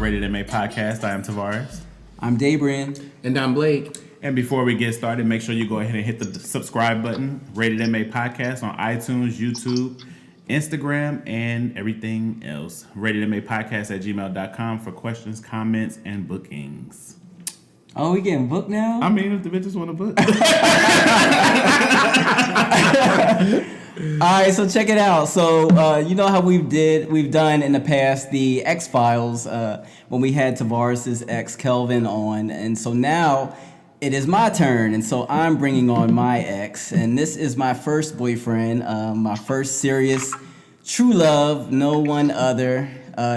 Ratedmapodcast. I am Tavarus. I'm Daebrian. And I'm Blake. And before we get started, make sure you go ahead and hit the subscribe button. Rated MA Podcast on iTunes, YouTube, Instagram, and everything else. RatedMAPodcast@gmail.com for questions, comments, and bookings. Oh, we getting booked now? I mean, if the bitches want to book. All right, so check it out. So you know how we've done in the past the X Files when we had Tavarus's ex Kelvin on, and so now it is my turn, and so I'm bringing on my ex, and this is my first boyfriend, my first serious true love, no one other.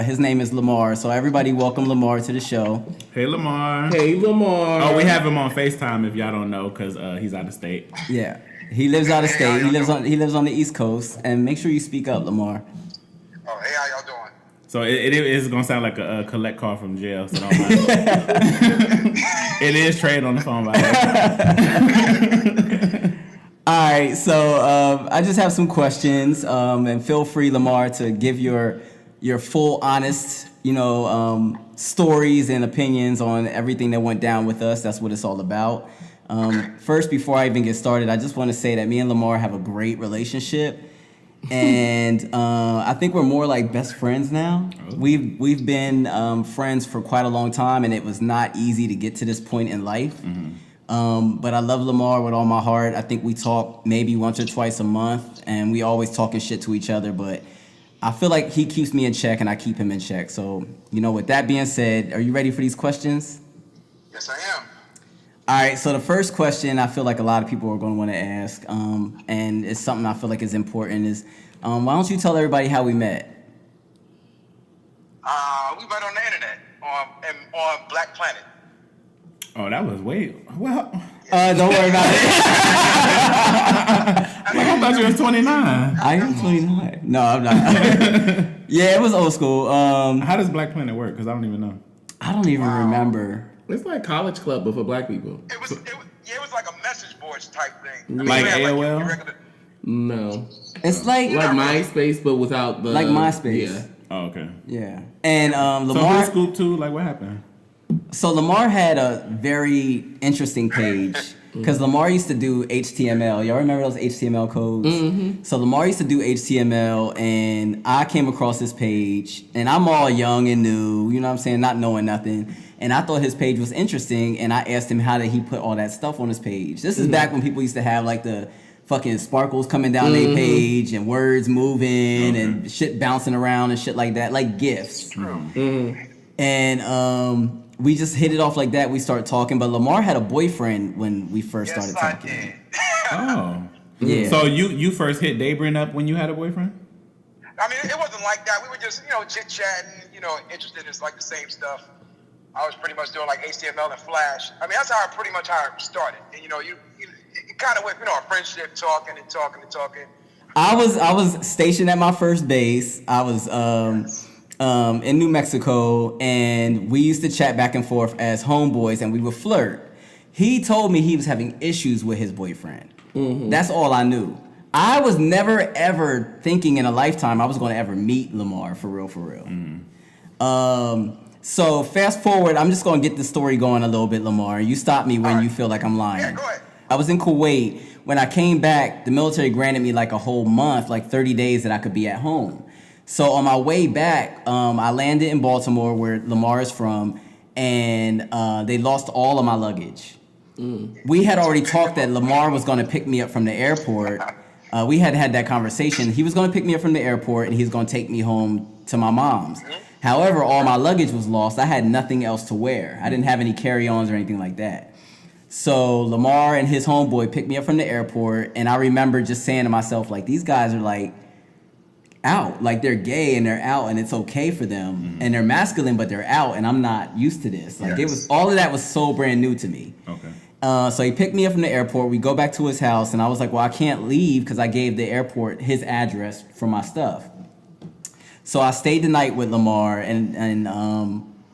His name is Lamar. So everybody welcome Lamar to the show. Hey, Lamar. Hey, Lamar. Oh, we have him on FaceTime if y'all don't know, because he's out of state. Yeah, he lives out of state. He lives on the East Coast. And make sure you speak up, Lamar. Oh, hey, how y'all doing? So it is going to sound like a collect call from jail, so don't mind. It is trade on the phone, by the way. All right, so I just have some questions, and feel free, Lamar, to give your full, honest, stories and opinions on everything that went down with us. That's what it's all about. First, before I even get started, I just want to say that me and Lamar have a great relationship, and I think we're more like best friends now. We've been friends for quite a long time, and it was not easy to get to this point in life. Mm-hmm. But I love Lamar with all my heart. I think we talk maybe once or twice a month, and we always talking shit to each other, but I feel like he keeps me in check and I keep him in check. So, with that being said, are you ready for these questions? Yes, I am. All right, so the first question I feel like a lot of people are going to want to ask, and it's something I feel like is important, is why don't you tell everybody how we met? We met on the internet on Black Planet. Oh, that was well. Don't worry about it. I thought you was 29. I am 29. No, I'm not. Yeah, it was old school. How does Black Planet work? Because I don't even know. I don't even remember. It's like college club, but for black people. It was like a message boards type thing. Like AOL? No. It's like MySpace, but without the... Like MySpace. Yeah. Oh, okay. Yeah. And So Lamar... who scooped too? Like, what happened? So Lamar had a very interesting page because Lamar used to do HTML. Y'all remember those HTML codes? Mm-hmm. So Lamar used to do HTML, and I came across his page, and I'm all young and new, you know what I'm saying, not knowing nothing. And I thought his page was interesting, and I asked him how did he put all that stuff on his page. This is back when people used to have like the fucking sparkles coming down their page and words moving and shit bouncing around and shit like that, like GIFs. And we just hit it off like that. We started talking, but Lamar had a boyfriend when we first started talking. Yes, Oh. Yeah. So you first hit Daebrian up when you had a boyfriend? I mean, it wasn't like that. We were just, chit-chatting, interested in like the same stuff. I was pretty much doing like HTML and Flash. I mean, that's how I started. And, it kind of went, a friendship, talking. I was stationed at my first base. I was in New Mexico, and we used to chat back and forth as homeboys, and we would flirt. He told me he was having issues with his boyfriend. Mm-hmm. That's all I knew. I was never ever thinking in a lifetime I was going to ever meet Lamar for real. Mm-hmm. So fast forward, I'm just going to get the story going a little bit, Lamar. You stop me when you feel like I'm lying. Yeah, go ahead. I was in Kuwait. When I came back, the military granted me like a whole month, like 30 days that I could be at home. So on my way back, I landed in Baltimore, where Lamar is from, and they lost all of my luggage. We had already talked that Lamar was going to pick me up from the airport. We had that conversation. He was going to pick me up from the airport, and he was going to take me home to my mom's. However, all my luggage was lost. I had nothing else to wear. I didn't have any carry-ons or anything like that. So Lamar and his homeboy picked me up from the airport, and I remember just saying to myself, like, these guys are like out, like they're gay and they're out, and it's okay for them, and they're masculine, but they're out, and I'm not used to this. Like, it was all of that was so brand new to me. Okay. So he picked me up from the airport. We go back to his house, and I was like, well, I can't leave because I gave the airport his address for my stuff. So I stayed the night with Lamar, and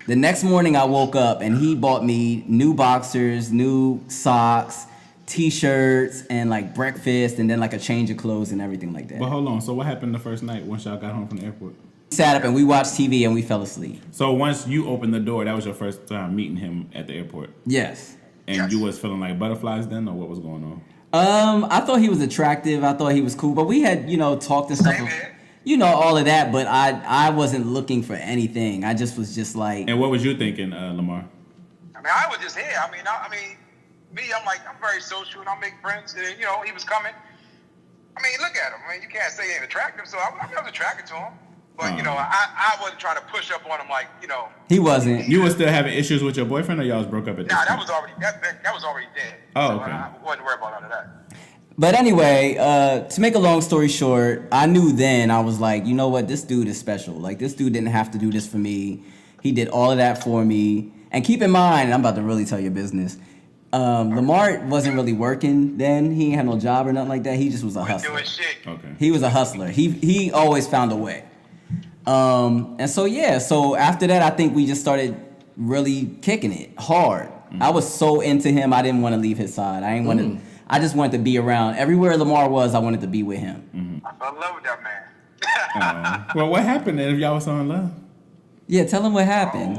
the next morning I woke up, and he bought me new boxers, new socks, T-shirts, and like breakfast, and then like a change of clothes and everything like that. But hold on. So what happened the first night once y'all got home from the airport? sat up and we watched TV and we fell asleep. So once you opened the door, that was your first time meeting him at the airport, Yes. and Yes. you was feeling like butterflies then, or what was going on? I thought he was attractive. I thought he was cool, but we had, talked and stuff. Same here. All of that, but I wasn't looking for anything. I just was just like, And what was you thinking, Lamar? I mean, I was just here. I mean, me, I'm very social and I make friends. And, he was coming. I mean, look at him. I mean, you can't say he ain't attractive. So I was attracted to him. But, I wasn't trying to push up on him like, he wasn't. You were still having issues with your boyfriend, or y'all was broke up at this Nah, point? that was already dead. Oh, So okay. I wasn't worried about none of that. But anyway, to make a long story short, I knew then, I was like, you know what, this dude is special. Like, this dude didn't have to do this for me. He did all of that for me. And keep in mind, I'm about to really tell your business, Lamar wasn't really working then. He ain't had no job or nothing like that. He just was a hustler. Doing shit. Okay. He was a hustler. He always found a way. And so after that, I think we just started really kicking it hard. I was so into him, I didn't want to leave his side. I just wanted to be around. Everywhere Lamar was, I wanted to be with him. I fell in love with that man. Well, what happened then if y'all was so in love? Yeah, tell him what happened.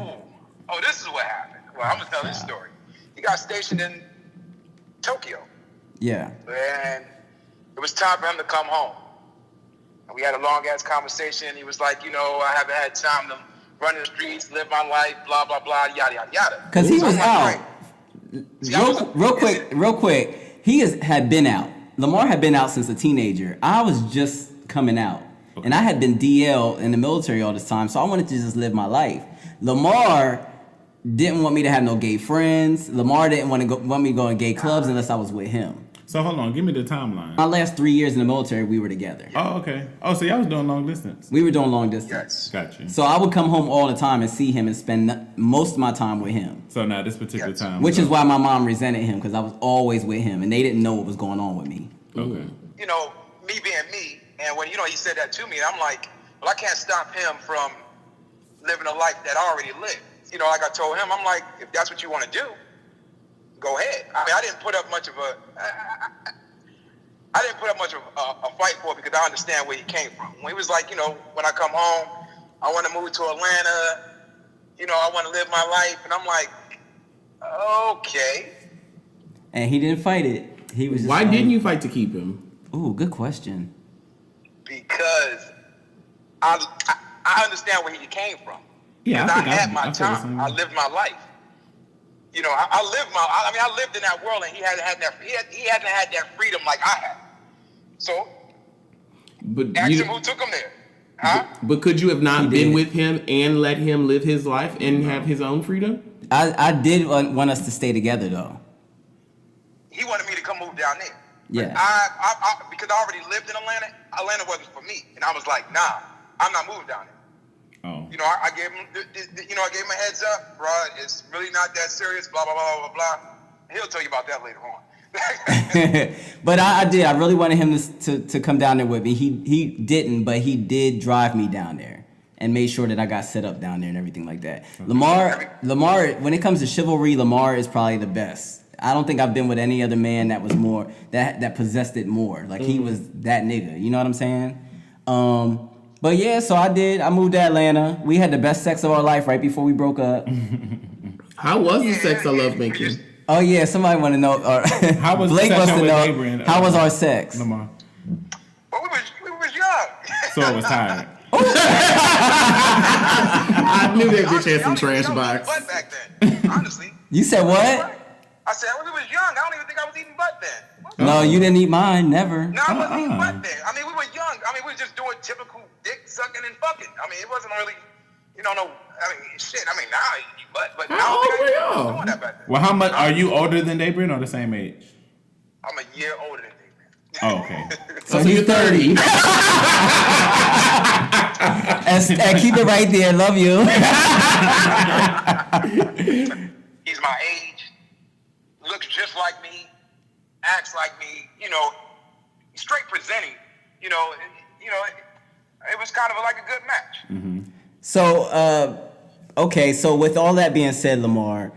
Oh, this is what happened. Well, I'm going to tell this story. He got stationed in Tokyo. Yeah. And it was time for him to come home. And we had a long-ass conversation. He was like, I haven't had time to run the streets, live my life, blah, blah, blah, yada, yada, yada. Because he So was I'm like, out. right. See, I was- Real quick. He had been out. Lamar had been out since a teenager. I was just coming out. Okay. And I had been DL in the military all this time, so I wanted to just live my life. Lamar didn't want me to have no gay friends. Lamar didn't want me to go in gay clubs unless I was with him. So hold on, give me the timeline. My last 3 years in the military, we were together. Oh, okay. Oh, so y'all was doing long distance. We were doing long distance. Yes. Gotcha. So I would come home all the time and see him and spend most of my time with him. So now this particular Yes. time, Which is why my mom resented him, because I was always with him and they didn't know what was going on with me. Okay. Me being me, and when, he said that to me, I'm like, well, I can't stop him from living a life that I already lived. Like I told him, I'm like, if that's what you want to do, go ahead. I mean, I didn't put up much of a fight for it because I understand where he came from. When he was like, when I come home, I want to move to Atlanta, I want to live my life. And I'm like, okay. And he didn't fight it. He was just Why like, didn't you fight to keep him? Ooh, good question. Because I understand where he came from. Yeah, Because I think had my I feel the time. same I way. lived my life. I lived in that world, and he hadn't had that freedom like I had. So But ask him who took him there. Huh? But could you have not He been did. with him and let him live his life and have his own freedom? I did want us to stay together though. He wanted me to come move down there. Yeah. I because I already lived in Atlanta. Atlanta wasn't for me, and I was like, nah, I'm not moving down there. Oh. I gave him, I gave him a heads up, bro. It's really not that serious. Blah blah blah blah blah. He'll tell you about that later on. But I did. I really wanted him to come down there with me. He didn't, but he did drive me down there and made sure that I got set up down there and everything like that. Lamar, when it comes to chivalry, Lamar is probably the best. I don't think I've been with any other man that was more that possessed it more. Like he was that nigga. You know what I'm saying? But yeah, so I did. I moved to Atlanta. We had the best sex of our life right before we broke up. How was the sex I love making? Oh yeah, somebody want to know. How was the Blake sex wants to with know. Daebrian, How was our sex? Lamar. But we was young. So it was tired. I knew that bitch had some trash box. Butt back then, honestly. You said what? I said when we was young. I don't even think I was eating butt then. What? No, you didn't eat mine. Never. No, I wasn't eating butt then. I mean, we were young. I mean, we were just doing typical dick sucking and fucking. I mean, it wasn't really, no. I mean, shit. I mean, now I eat butt, but How I don't old think were I y'all? was doing that back then. Well, how much are you older than Daebrian or the same age? I'm a year older than you, man. Oh, okay. So you're 30. And keep it right there. Love you. He's my age, looks just like me, acts like me, straight presenting, it was kind of like a good match. Mm-hmm. So, okay. So with all that being said, Lamar,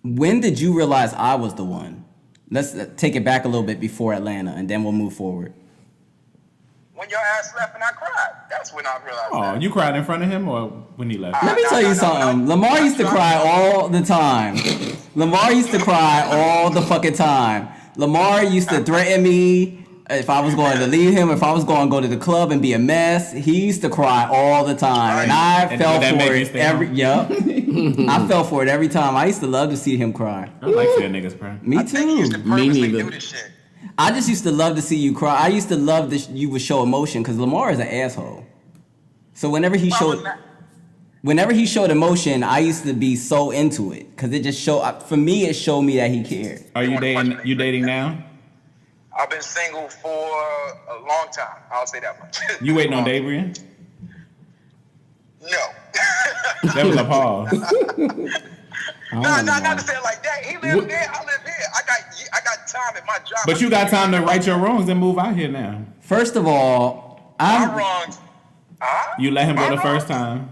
when did you realize I was the one? Let's take it back a little bit before Atlanta, and then we'll move forward. when your ass left and I cried. That's when I realized Oh, that. you cried in front of him or when he left? Let me tell you something. Lamar used to cry all the time. Lamar used to cry all the fucking time. Lamar used to threaten me if I was going to leave him, if I was going to go to the club and be a mess. He used to cry all the time, and I fell for it every. Yup, I fell for it every time. I used to love to see him cry. I like seeing niggas cry. Me I think he used too. to purposely neither. do this shit. I just used to love to see you cry. I used to love that you would show emotion because Lamar is an asshole. So whenever he showed emotion, I used to be so into it because it just for me, it showed me that he cared. Are you dating? You dating now? I've been single for a long time. I'll say that much. You waiting on Daebrian? No. That was a pause. Not to say it like that. He lives there, I live here. I got time at my job. But you got time to right your wrongs and move out here now. First of all, My wrongs. You let him go the My first wrongs?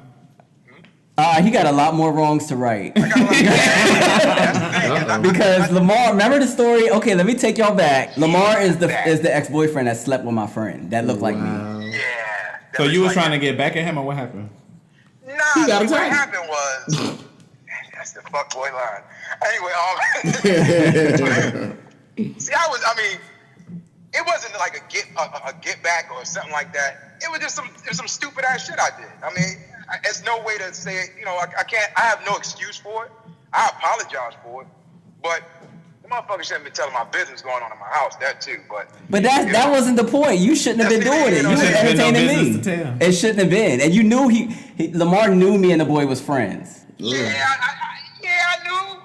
time. he got a lot more wrongs to right. I got a lot of- That's the thing. Because Lamar, remember the story? Okay, let me take y'all back. Lamar is the ex-boyfriend that slept with my friend that looked like me. Yeah. So you was trying to get back at him or what happened? Nah, He got what tight. happened was that's the fuckboy line. Anyway, see, it wasn't like a get back or something like that. It was just some stupid ass shit I did. I mean, it's no way to say it. You know, I can't. I have no excuse for it. I apologize for it, but the motherfucker shouldn't be telling my business going on in my house. That too, But that wasn't the point. You shouldn't have been That's doing it. the- You was There shouldn't have been no entertaining me. business to tell. It shouldn't have been. And you knew Lamar knew me and the boy was friends. yeah, I knew.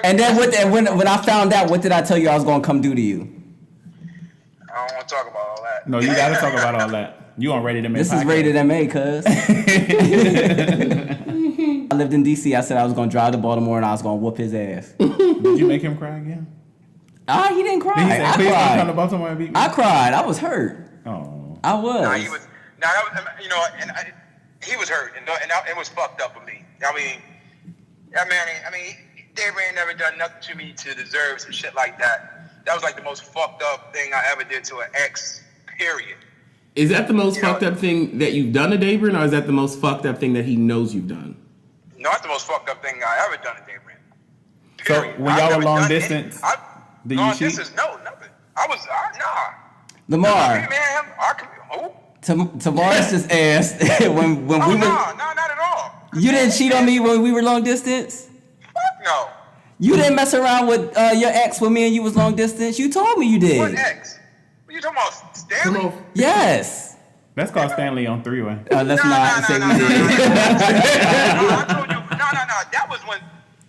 And then when I found out, what did I tell you I was gonna come do to you? I don't want to talk about all that. No, you got to talk about all that. You on Ready to Make This is podcast. rated MA, cuz. I lived in DC. I said I was gonna drive to Baltimore and I was gonna whoop his ass. Did you make him cry again? He didn't cry. Did he say, I please don't come to cried. Baltimore and beat me? I cried. I was hurt. Oh. I was. Nah, he was. Nah, that was, you know, he was hurt, and it was fucked up for me. I mean, Daebrian never done nothing to me to deserve some shit like that. That was like the most fucked up thing I ever did to an ex. Period. Is that the most fucked up thing that you've done to Daebrian, or is that the most fucked up thing that he knows you've done? No, that's the most fucked up thing I ever done to Daebrian. So Period. when I've y'all were never long done distance, did you long cheat? distance, no, nothing. Nah. Lamar, Who? Tavarus just asked when we No, were. not at all. You didn't cheat on me when we were long distance? Fuck no. You didn't mess around with your ex when me and you was long distance? You told me you What did. ex? What you talking about, Come Stanley? on. Yes. Let's call Stanley on three-way. Let's not say we did. I told you. No. That was when.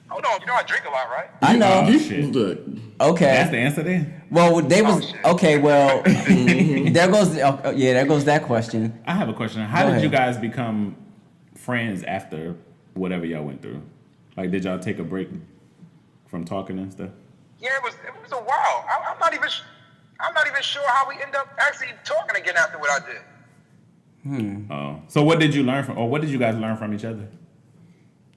Hold on. You know I drink a lot, right? I know. Oh, shit. Look, Okay. That's the answer then? Well, they was shit. okay. Well, there goes that question. I have a question. How Go did ahead. you guys become friends after whatever y'all went through? Like, did y'all take a break from talking and stuff? Yeah, it was a while. I'm not even sure how we end up actually talking again after what I did. Oh. So what did you learn from, or what did you guys learn from each other?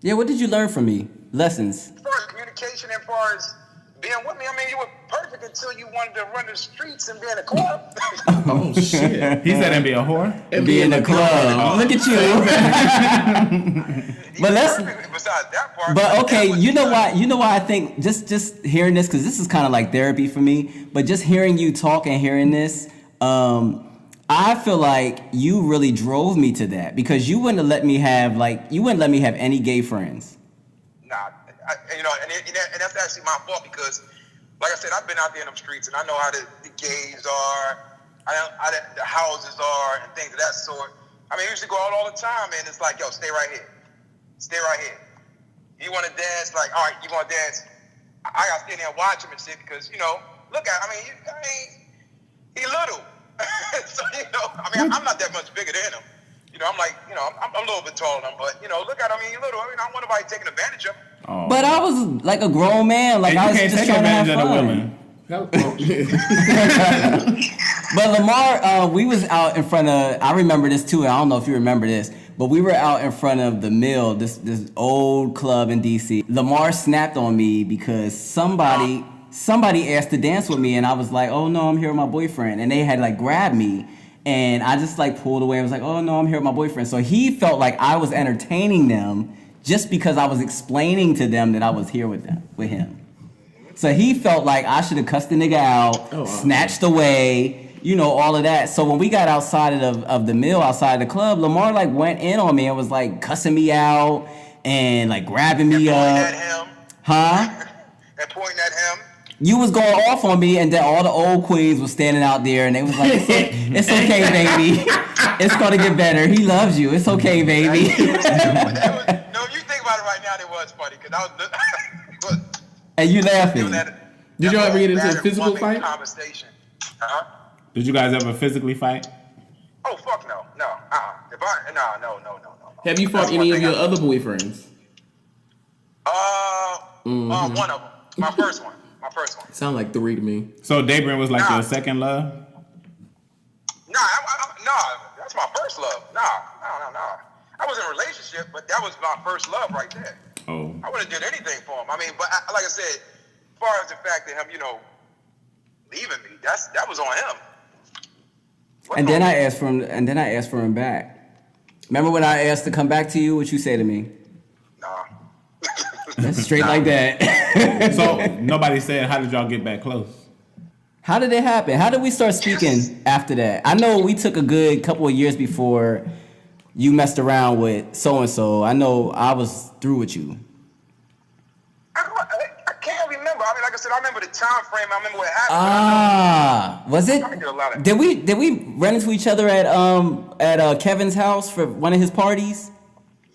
Yeah, what did you learn from me? Lessons. As far as communication, as far as being with me, I mean, you were perfect until you wanted to run the streets and be in a club. oh shit. He said and be a whore? And Be in the club. Look at you. But let's. Besides that part. But okay, that was- you know why I think just hearing this, because this is kind of like therapy for me. But just hearing you talk and hearing this, I feel like you really drove me to that because you wouldn't let me have any gay friends. Nah, and that's actually my fault because, like I said, I've been out there in them streets and I know how the gays are, how the houses are and things of that sort. I mean, I used to go out all the time and it's like, yo, stay right here. Stay right here. You want to dance? Like, all right, you want to dance? I got to stand there and watch him and shit because, he little. So, I'm not that much bigger than him. I'm like, I'm a little bit taller than him, but, look at him, he little. I don't want nobody taking advantage of him. Oh. But I was like a grown man, like And I you was can't just take trying to have advantage of the fun. women. But Lamar, we was out in front of. I remember this too. And I don't know if you remember this, but we were out in front of the Mill, this old club in DC. Lamar snapped on me because somebody somebody asked to dance with me, and I was like, oh no, I'm here with my boyfriend. And they had like grabbed me, and I just like pulled away. I was like, oh no, I'm here with my boyfriend. So he felt like I was entertaining them just because I was explaining to them that I was here with him. So he felt like I should have cussed the nigga out, snatched away, all of that. So when we got outside of the mill, outside the club, Lamar like went in on me and was like cussing me out and like grabbing me up. Pointing at him. Huh? And pointing at him. You was going off on me, and then all the old queens was standing out there, and they was like, it's okay, baby. It's gonna get better. He loves you. It's okay, baby. No, you think about it right now, it was funny, because I was... And you laughing. Did y'all ever get into a physical fight? Conversation. Uh-huh. Did you guys ever physically fight? Oh, fuck no. No. No. Have you fought any of your other boyfriends? One of them. My first one. Sound like 3 to me. So Daebrian was like your second love? Nah, that's my first love. No. I was in a relationship, but that was my first love right there. Oh. I would have did anything for him. I mean, but like I said, as far as the fact that him, leaving me, that was on him. And then I asked for him back. Remember when I asked to come back to you? What you say to me? Nah. That's straight like that. So nobody said, how did y'all get back close? How did it happen? How did we start speaking after that? I know we took a good couple of years before you messed around with so-and-so. I know I was through with you. I can't remember. I mean, like I said, I remember the time frame. I remember what happened. Was it? I did a lot of- Did we run into each other at Kevin's house for one of his parties?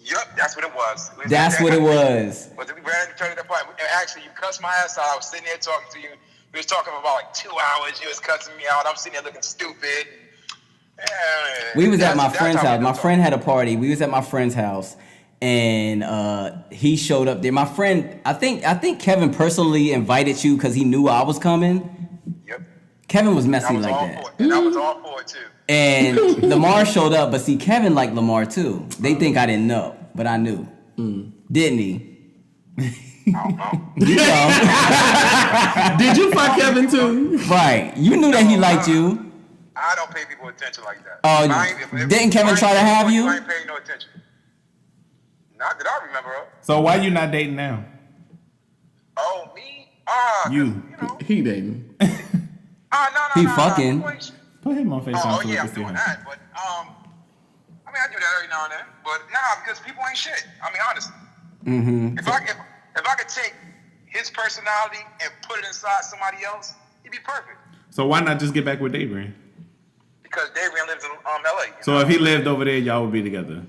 Yep, that's what it was. That's what it was. But we ran into the point. And actually, you cussed my ass out. I was sitting there talking to you. We was talking for about like 2 hours. You was cussing me out. I'm sitting there looking stupid. We was at my friend's house. My friend had a party. We was at my friend's house, and he showed up there. My friend, I think Kevin personally invited you because he knew I was coming. Yep. Kevin was messy I was like all that. for it. And I was all for it too. And Lamar showed up, but see, Kevin liked Lamar too. They think I didn't know, but I knew. Didn't he? I don't know. You know. Did you fuck Kevin too? Right. You knew that he liked you. I don't pay people attention like that. Oh, didn't Kevin try to have you? I ain't paying no attention. Not that I remember of. So why you not dating now? Oh, me? You. He dating. No. He fucking. Put him on FaceTime. Oh, so we yeah, can I'm see doing him. that. But, I mean, I do that every now and then. But, because people ain't shit. I mean, honestly. Mm-hmm. If I could take his personality and put it inside somebody else, he'd be perfect. So why not just get back with Daebrian? Because Daebrian lives in LA. So if he lived over there, y'all would be together.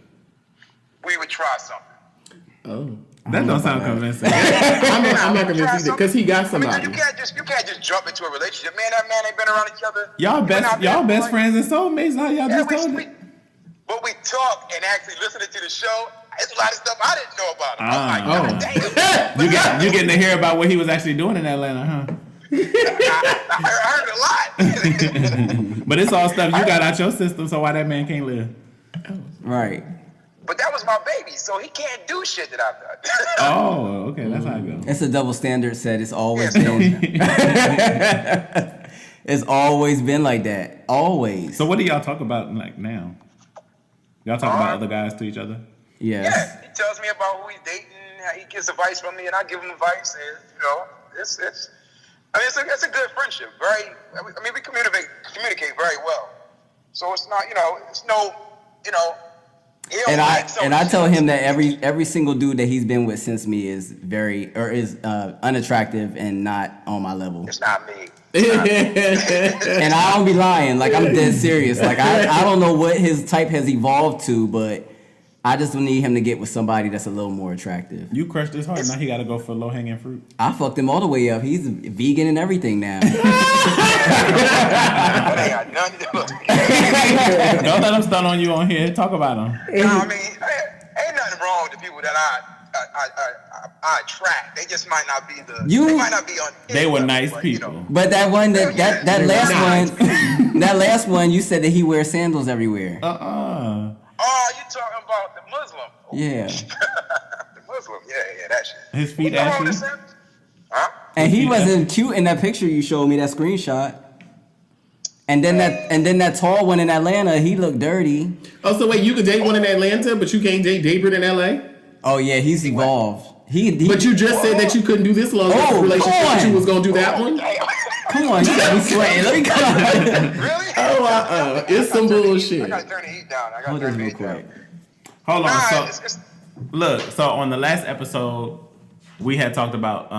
We would try something. Oh. That don't sound convincing. I'm not convinced either, because he got somebody. I mean, you can't just jump into a relationship. Man, that man ain't been around each other. Y'all best friends and soulmates. How y'all just told me? But we talk and actually listening to the show. It's a lot of stuff I didn't know about him. I'm like, God damn. You getting to hear about what he was actually doing in Atlanta, huh? I heard a lot. But it's all stuff you got out your system, so why that man can't live? Right. But that was my baby, so he can't do shit that I've done. Oh, okay, that's how it goes. It's a double standard set. It's always been. It's always been like that. Always. So what do y'all talk about like now? Y'all talk about other guys to each other? Yes. Yeah, he tells me about who he's dating. He gets advice from me, and I give him advice. And it's a good friendship. We communicate very well. So it's not, it's no, And I tell him that every single dude that he's been with since me is unattractive and not on my level. It's not me. And I don't be lying. Like, I'm dead serious. Like, I don't know what his type has evolved to, but I just need him to get with somebody that's a little more attractive. You crushed his heart. Now he got to go for low hanging fruit. I fucked him all the way up. He's vegan and everything now. But they got nothing to do. Don't let him stun on you on here. Talk about him. I mean, ain't nothing wrong with the people that I attract. They just might not be they might not be on. They were nice people. But that one that last one, you said that he wears sandals everywhere. Oh, you talking about the Muslim? Yeah. The Muslim, yeah, that shit. His feet You know all ashy. this, huh? And he wasn't cute in that picture you showed me, that screenshot. And then that tall one in Atlanta, he looked dirty. Oh, so wait, you could date one in Atlanta, but you can't date Daebrian in LA? Oh yeah, he's evolved. He But you just said that you couldn't do this long relationship, but you was gonna do that one. Come on, you got me sweating. Let me come on. Really? Oh, it's some bullshit. I gotta turn the heat down. I gotta Hold turn this the real heat down. quick. Hold on. Nah, So look, so on the last episode, we had talked about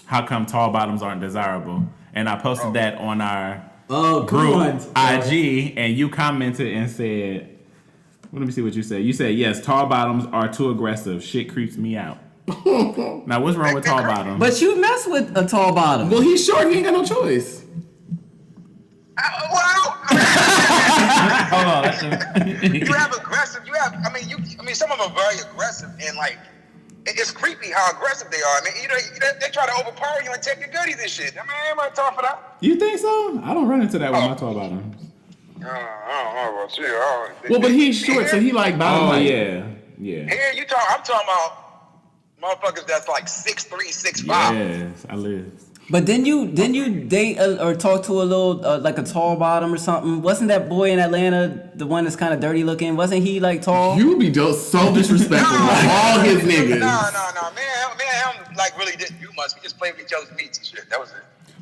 how come tall bottoms aren't desirable, and I posted that on our group IG, and you commented and said, well, let me see what you said. You said, yes, tall bottoms are too aggressive. Shit creeps me out. Now, what's wrong with tall bottoms? But you mess with a tall bottom. Well, he's short. He ain't got no choice. Hold on. You have aggressive. I mean, some of them are very aggressive, and like, it's creepy how aggressive they are. I mean, they try to overpower you and take your goodies and shit. I mean, ain't talking for that. You think so? I don't run into that with my tall bottoms. I don't know about you. Well, but he's short, so he like bottom. Oh, height. yeah. Here, I'm talking about motherfuckers that's like 6'3", 6'5". Yes, I live. But didn't you date or talk to a little like a tall bottom or something? Wasn't that boy in Atlanta the one that's kind of dirty looking? Wasn't he like tall? You be so disrespectful. All his niggas. No, man, him like really didn't do much. We just played with each other's meats and shit. That was it.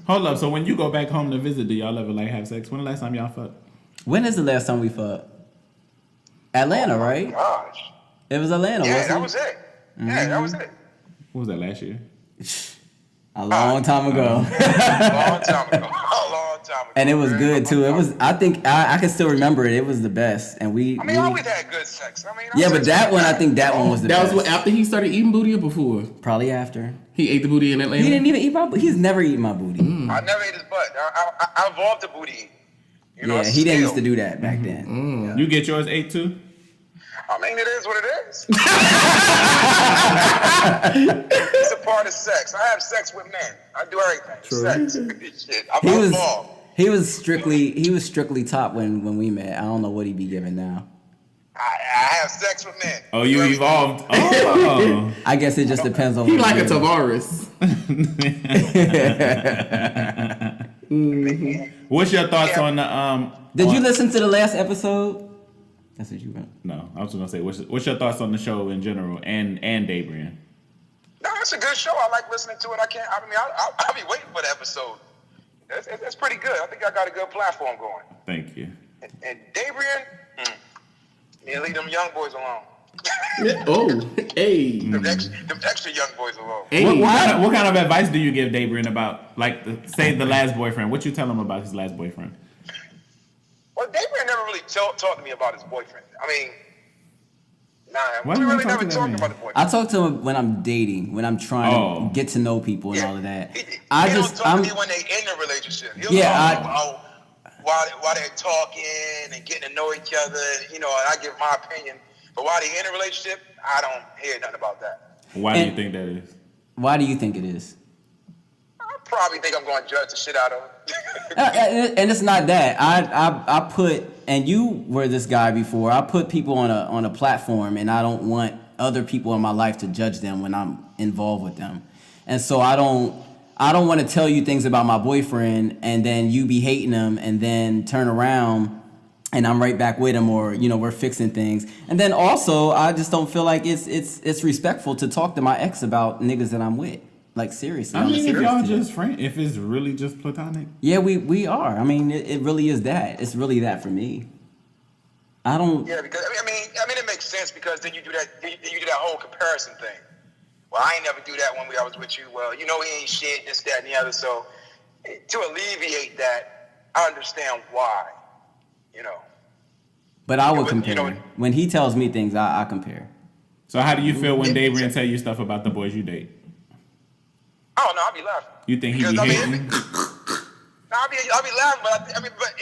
Hold up. So when you go back home to visit, do y'all ever like have sex? When the last time y'all fucked? When is the last time we fucked? Atlanta, right? Gosh. It was Atlanta, Yeah, wasn't that it? was it. Yeah, that was it. What was that, last year? A long time ago. A long time ago. And it was man. good too. It was. I think I can still remember it. It was the best. And we. I always had good sex. Yeah, but that one, I think that one was the That best. was after he started eating booty or before? Probably after. He ate the booty in Atlanta? He didn't even eat my booty. He's never eaten my booty. I never ate his butt. I evolved the booty. You know, He didn't used to do that back then. Yeah. You get yours ate too? I mean, it is what it is. It's a part of sex. I have sex with men. I do everything. Sex. Shit. I'm involved. He was strictly top when we met. I don't know what he be giving now. I have sex with men. Oh, you evolved. Oh. I guess it just depends on. He like a Tavarus. What's your thoughts on the Did you listen to the last episode? That's what you meant. No, I was just gonna say, what's your thoughts on the show in general and Daebrian? No, it's a good show. I like listening to it. I'll be waiting for the episode. It's pretty good. I think I got a good platform going. Thank you. And Daebrian, leave them young boys alone. Hey. Them extra young boys alone. Hey. What kind of advice do you give Daebrian about, like, say the last boyfriend? What you tell him about his last boyfriend? Well, Daebrian never really talked to me about his boyfriend. I mean, Why we you really talk never to that talked man? about the boyfriend. I talk to him when I'm dating, when I'm trying to get to know people and all of that. He don't talk to me when they in a relationship. He'll talk about while they're talking and getting to know each other, and I give my opinion. But while they're in a relationship, I don't hear nothing about that. Why do you think that is? Why do you think it is? I probably think I'm going to judge the shit out of him. And it's not that. I put, and you were this guy before, I put people on a platform, and I don't want other people in my life to judge them when I'm involved with them. And so I don't want to tell you things about my boyfriend and then you be hating him and then turn around and I'm right back with him, or we're fixing things. And then also I just don't feel like it's respectful to talk to my ex about niggas that I'm with. Like, seriously. I mean, if y'all just friends, if it's really just platonic. Yeah, we are. I mean, it really is that. It's really that for me. I don't. Yeah, because I mean, it makes sense because then you do that. You do that whole comparison thing. Well, I ain't never do that when I was with you. Well, he ain't shit, this, that, and the other. So to alleviate that, I understand why. But I would compare. When he tells me things, I compare. So how do you feel when Daebrian tell you stuff about the boys you date? I don't know. I'll be laughing. You think he be hating? No, I'll be laughing, but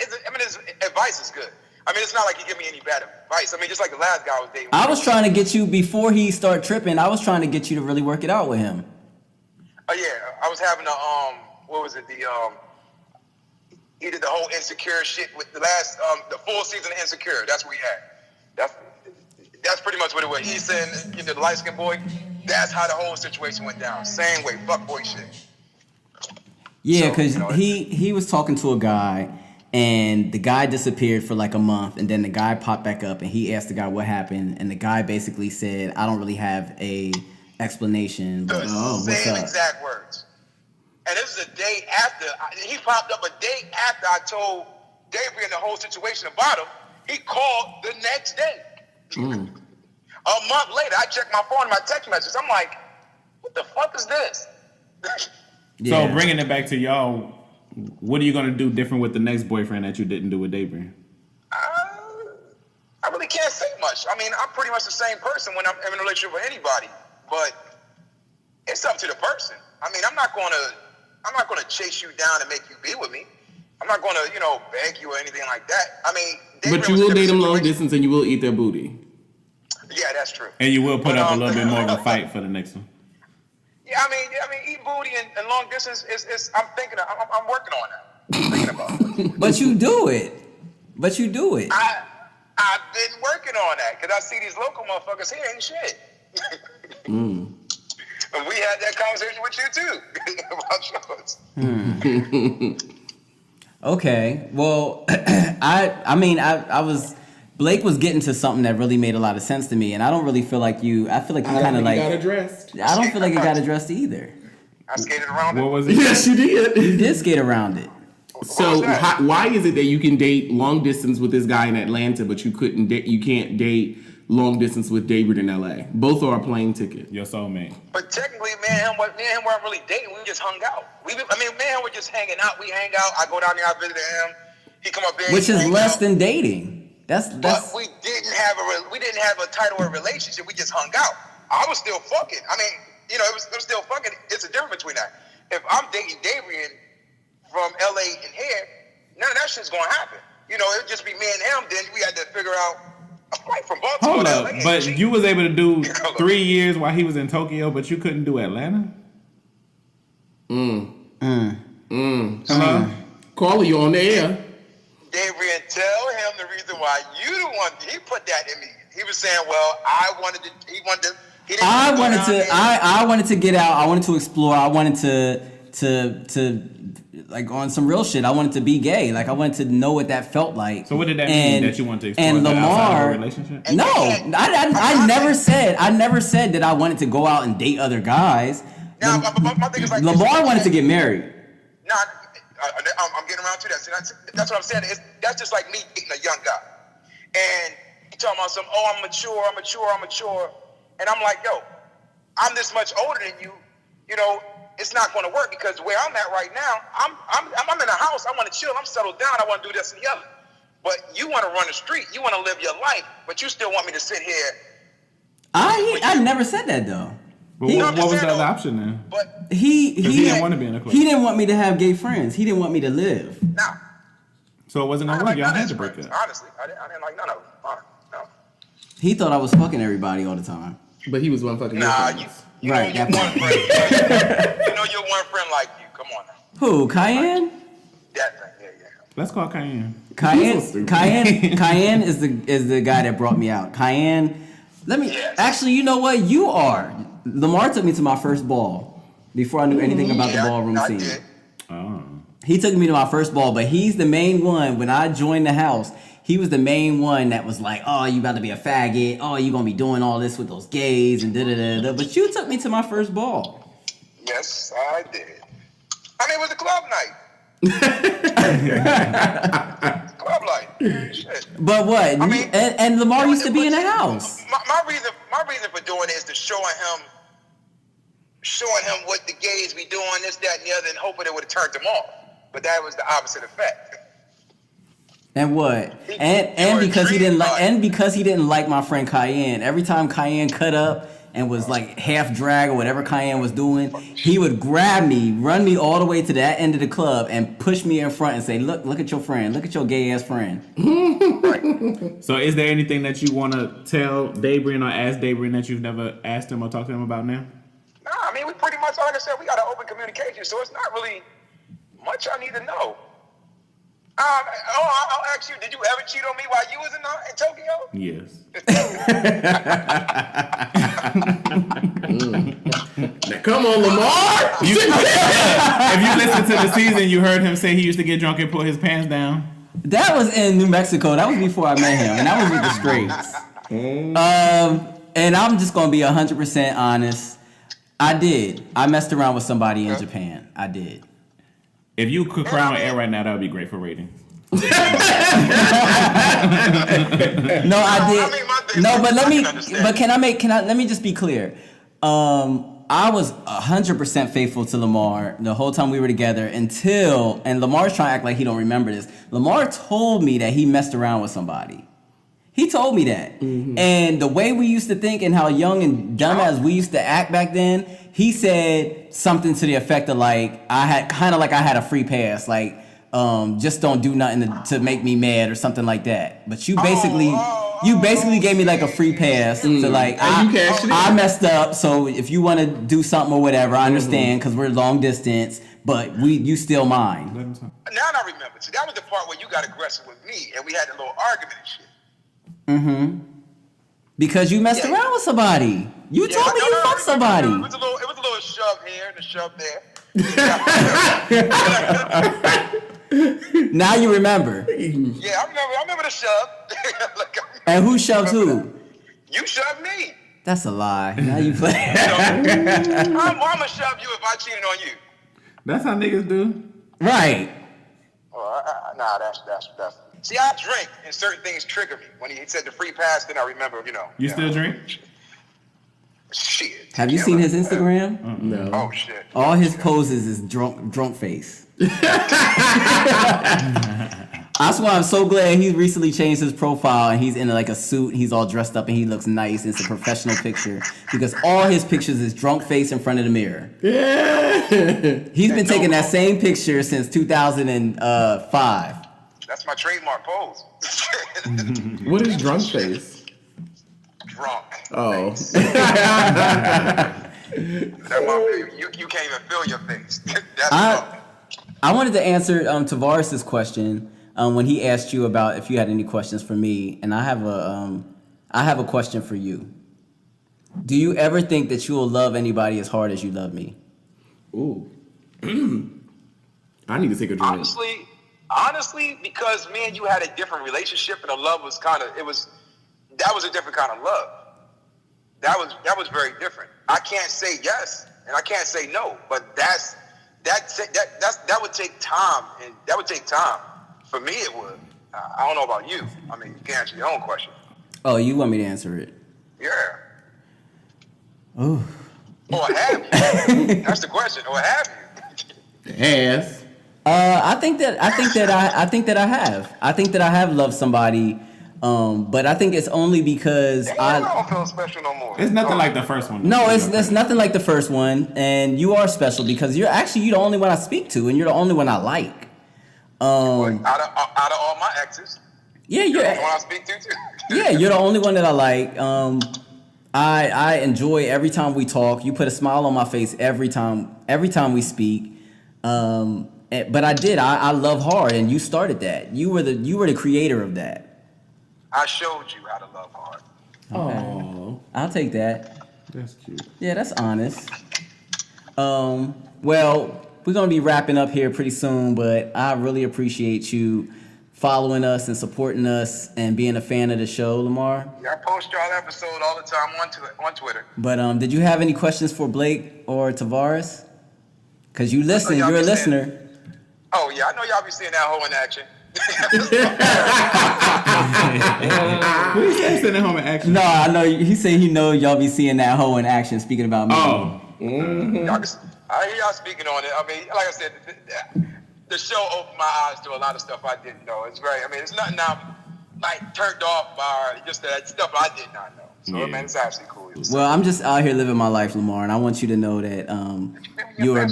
his advice is good. I mean, it's not like he give me any bad advice. I mean, just like the last guy I was dating. I was trying to get you, before he started tripping, I was trying to get you to really work it out with him. Oh yeah, I was having what was it? He did the whole Insecure shit with the last the full season of Insecure. That's what he had. That's pretty much what it was. He said, the light skinned boy. That's how the whole situation went down. Same way, fuck boy shit. Yeah, So, because you know, he was talking to a guy, and the guy disappeared for like a month, and then the guy popped back up, and he asked the guy what happened, and the guy basically said, "I don't really have a explanation, but the what's same up?" exact words. And this is a day after he popped up. A day after I told Daebrian the whole situation about him, he called the next day. A month later, I checked my phone and my text messages. I'm like, what the fuck is this? Yeah. So bringing it back to y'all, what are you gonna do different with the next boyfriend that you didn't do with Daebrian? I really can't say much. I mean, I'm pretty much the same person when I'm in a relationship with anybody, but it's up to the person. I mean, I'm not gonna chase you down and make you be with me. I'm not gonna, beg you or anything like that. I mean, But you will date them long distance and you will eat their booty. Yeah, that's true. And you will put up a little bit more of a fight for the next one. Yeah, I mean, eating booty and long distance is. I'm thinking. I'm working on that. I'm thinking about it. But you do it. I've been working on that because I see these local motherfuckers here ain't shit. And we had that conversation with you too about yours. Okay. Well, I was. Blake was getting to something that really made a lot of sense to me, and I don't really feel like you. I feel like you kind of like. got addressed. I don't feel like it got addressed either. I skated around What it. was it? Yes, you did. You did skate around it. So was that? why is it that you can date long distance with this guy in Atlanta, but you can't date long distance with David in LA? Both are a plane ticket. Your soulmate. But technically, me and him weren't really dating. We just hung out. Me and him were just hanging out. We hang out. I go down there. I visit him. He come up there. Which he is hang less out. than dating. That's But we didn't have a title or relationship. We just hung out. I was still fucking. I mean, it was still fucking. It's a difference between that. If I'm dating Daebrian from LA and here, none of that shit's gonna happen. It'd just be me and him. Then we had to figure out. I'm right from Baltimore. Hold to up, LA, but ain't you was able to do Hold up. 3 years while he was in Tokyo, but you couldn't do Atlanta? Hello? Caller, you on the air? Daebrian, tell him the reason why you the one. He put that in me. He was saying, "Well, I wanted to. He wanted to. He didn't I go wanted down to. there." I wanted to get out. I wanted to explore. I wanted to like on some real shit. I wanted to be gay. Like I wanted to know what that felt like. So what did that mean that you wanted to explore And that outside of a Lamar, relationship? no, I never said. I never said that I wanted to go out and date other guys. Now, my thing is like Lamar wanted to get married. Nah, I'm getting around to that. See, that's what I'm saying. That's just like me dating a young guy, and he talking about I'm mature, and I'm like, yo, I'm this much older than you. It's not going to work because where I'm at right now, I'm in a house. I want to chill. I'm settled down. I want to do this and the other. But you want to run the street. You want to live your life, but you still want me to sit here. I never said that though. But what was the other option then? But He didn't want to be in a club. He didn't want me to have gay friends. He didn't want me to live. nah, So it wasn't I gonna didn't work. like Y'all none of had his to break friends. up. Honestly, I didn't like none of them. No. He thought I was fucking everybody all the time. But he was one fucking. Nah, your you Right, know your that one friend. You know your one friend like you. Come on now. Who? Cayenne? That thing, yeah. Let's call Cayenne. Cayenne is the guy that brought me out. Cayenne. Yes. Actually, you know what? You are. Lamar took me to my first ball before I knew anything about the Yeah, ballroom I scene. did. Oh. He took me to my first ball, but he's the main one. When I joined the house, he was the main one that was like, "Oh, you about to be a faggot? Oh, you gonna be doing all this with those gays and da da da da." But you took me to my first ball. Yes, I did. I mean, it was a club night. Club night. Shit. But what? I mean- and Lamar used to be in the house. My reason for doing it is to showing him what the gays be doing, this, that, and the other, and hoping it would have turned them off. But that was the opposite effect. And what? He And was because he intrigued didn't like by it. and because he didn't like my friend Cayenne. Every time Cayenne cut up and was like half drag or whatever Cayenne was doing, he would grab me, run me all the way to that end of the club, and push me in front and say, "Look at your friend. Look at your gay ass friend." So is there anything that you want to tell Daebrian or ask Daebrian that you've never asked him or talked to him about now? Nah, I mean, we pretty much, like I said, we got an open communication, so it's not really much I need to know. I'll ask you, did you ever cheat on me while you was in Tokyo? Yes. Now, come on, Lamar. If you listen to the season, you heard him say he used to get drunk and put his pants down. That was in New Mexico. That was before I met him, and that was with the Straits. And I'm just gonna be 100% honest. I did. I messed around with somebody in Japan. I did. If you could cry on air right now, that would be great for ratings. No, I did. No, but let me. But let me just be clear. I was 100% faithful to Lamar the whole time we were together until, and Lamar's trying to act like he don't remember this. Lamar told me that he messed around with somebody. He told me that. Mm-hmm. And the way we used to think and how young and dumb as we used to act back then, he said something to the effect of like, I had a free pass, like, just don't do nothing to make me mad or something like that. But you basically gave me like a free pass to like, I messed up, so if you want to do something or whatever, I understand because we're long distance, but you still mine. Now I remember. See, that was the part where you got aggressive with me and we had a little argument and shit. Mm-hmm. Because you messed around with somebody. You told me you fucked somebody. It was a little shove here and a shove there. Now you remember. Yeah, I remember the shove. And who shoved who? You shoved me. That's a lie. Now you play. I'm gonna shove you if I cheated on you. That's how niggas do. Right. Nah, that's. See, I drink, and certain things trigger me. When he said the free pass, then I remember, You still drink? Shit. Have you seen his Instagram? No. Oh shit. All his poses is drunk face. That's why I'm so glad he recently changed his profile and he's in like a suit. He's all dressed up and he looks nice. It's a professional picture because all his pictures is drunk face in front of the mirror. Yeah. He's been taking that same picture since 2005. That's my trademark pose. What is drunk face? Drunk. Oh. You can't even feel your face. That's drunk. I wanted to answer Tavarus' question when he asked you about if you had any questions for me, and I have a question for you. Do you ever think that you will love anybody as hard as you love me? Ooh. I need to take a drink. Honestly, because me and you had a different relationship, and the love was that was a different kind of love. That was very different. I can't say yes and I can't say no, but that would take time, and that would take time. For me, it would. I don't know about you. I mean, you can answer your own question. Oh, you want me to answer it? Yeah. Ooh. Or have you? That's the question. Or have you? Ass. I think that I have. I think that I have loved somebody, but I think it's only because I don't feel special no more. It's nothing like the first one. No, it's nothing like the first one, and you are special because you're the only one I speak to, and you're the only one I like. Out of all my exes, yeah, you're the only one I speak to too. Yeah, you're the only one that I like. I enjoy every time we talk. You put a smile on my face every time we speak. But I love hard, and you started that. You were the creator of that. I showed you how to love hard. Okay. I'll take that. That's cute. Yeah, that's honest. Well, we're gonna be wrapping up here pretty soon, but I really appreciate you following us and supporting us and being a fan of the show, Lamar. Yeah, I post y'all episode all the time on Twitter. But did you have any questions for Blake or Tavarus? Cause you listen, you're a listener. Oh yeah, I know y'all be seeing that hoe in action. Who you say sitting at home in action? No, I know he said he know y'all be seeing that hoe in action. Speaking about me. Oh. Mm-hmm. I hear y'all speaking on it. I mean, like I said, the show opened my eyes to a lot of stuff I didn't know. It's nothing I'm like turned off by, just that stuff I did not know. So man, it's actually cool. Well, I'm just out here living my life, Lamar, and I want you to know that you are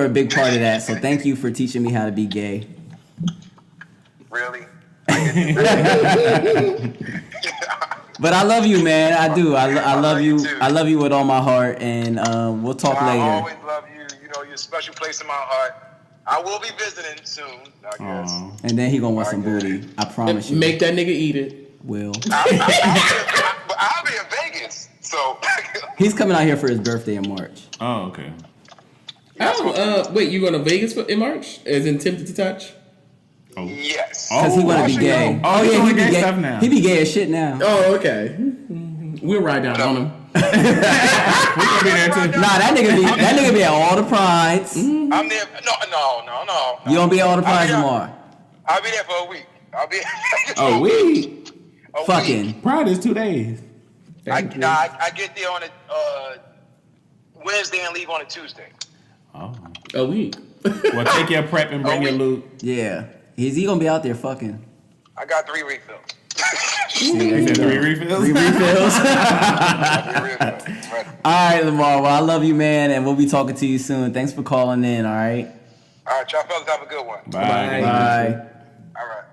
a big part of that. So thank you for teaching me how to be gay. Really? But I love you, man. I do. I love you. Too. I love you with all my heart, and we'll talk later. I always love you. You know, you're a special place in my heart. I will be visiting soon, I guess. And then he gonna want some booty. I promise you. Make that nigga eat it. Will. I'll be in Vegas, so. He's coming out here for his birthday in March. Oh, okay. Wait, you going to Vegas in March? As in Tempted to Touch? Oh. Yes. Because he want to be actually, gay. no. Oh, yeah, he he be gay gay stuff now. He be gay as shit now. Oh, okay. We'll ride down on him. We gonna be there too. Nah, that nigga be at all the prides. I'm there. No. You don't be at all the prides, I'll be Lamar. I'll be there for a week. I'll be. Oh, we. A Fucking. week. Pride is 2 days. I get there on a Wednesday and leave on a Tuesday. Oh. A week. Well, take your prep and bring your loot. Yeah. Is he gonna be out there fucking? I got 3 refills. They said 3 refills. 3 refills. 3 refills. Right. All right, Lamar. Well, I love you, man, and we'll be talking to you soon. Thanks for calling in. All right. All right, y'all fellas have a good one. Bye. Bye. All right.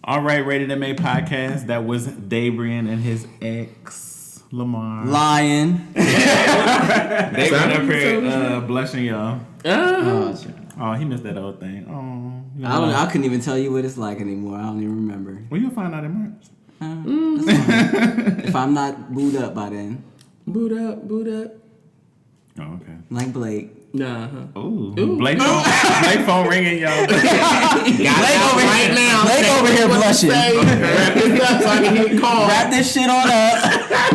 All right, Rated MA podcast. That was Daebrian and his ex Lamar. Lion. They went up here blushing, y'all. Oh, shit. Oh, he missed that old thing. Oh, you know I don't. what? I couldn't even tell you what it's like anymore. I don't even remember. Well, you'll find out in March. That's fine. If I'm not booed up by then, Boot up. Oh, okay. like Blake. Nah. Ooh. Blake phone ringing, y'all. Blake over right now. Blake over here blushing. Wrap this up so I can hit call. Wrap this shit on up.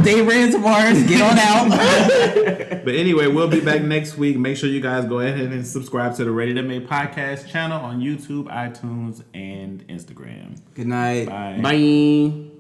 Daebrian Tavarus, get on out. But anyway, we'll be back next week. Make sure you guys go ahead and subscribe to the Rated MA podcast channel on YouTube, iTunes, and Instagram. Good night. Bye. Bye.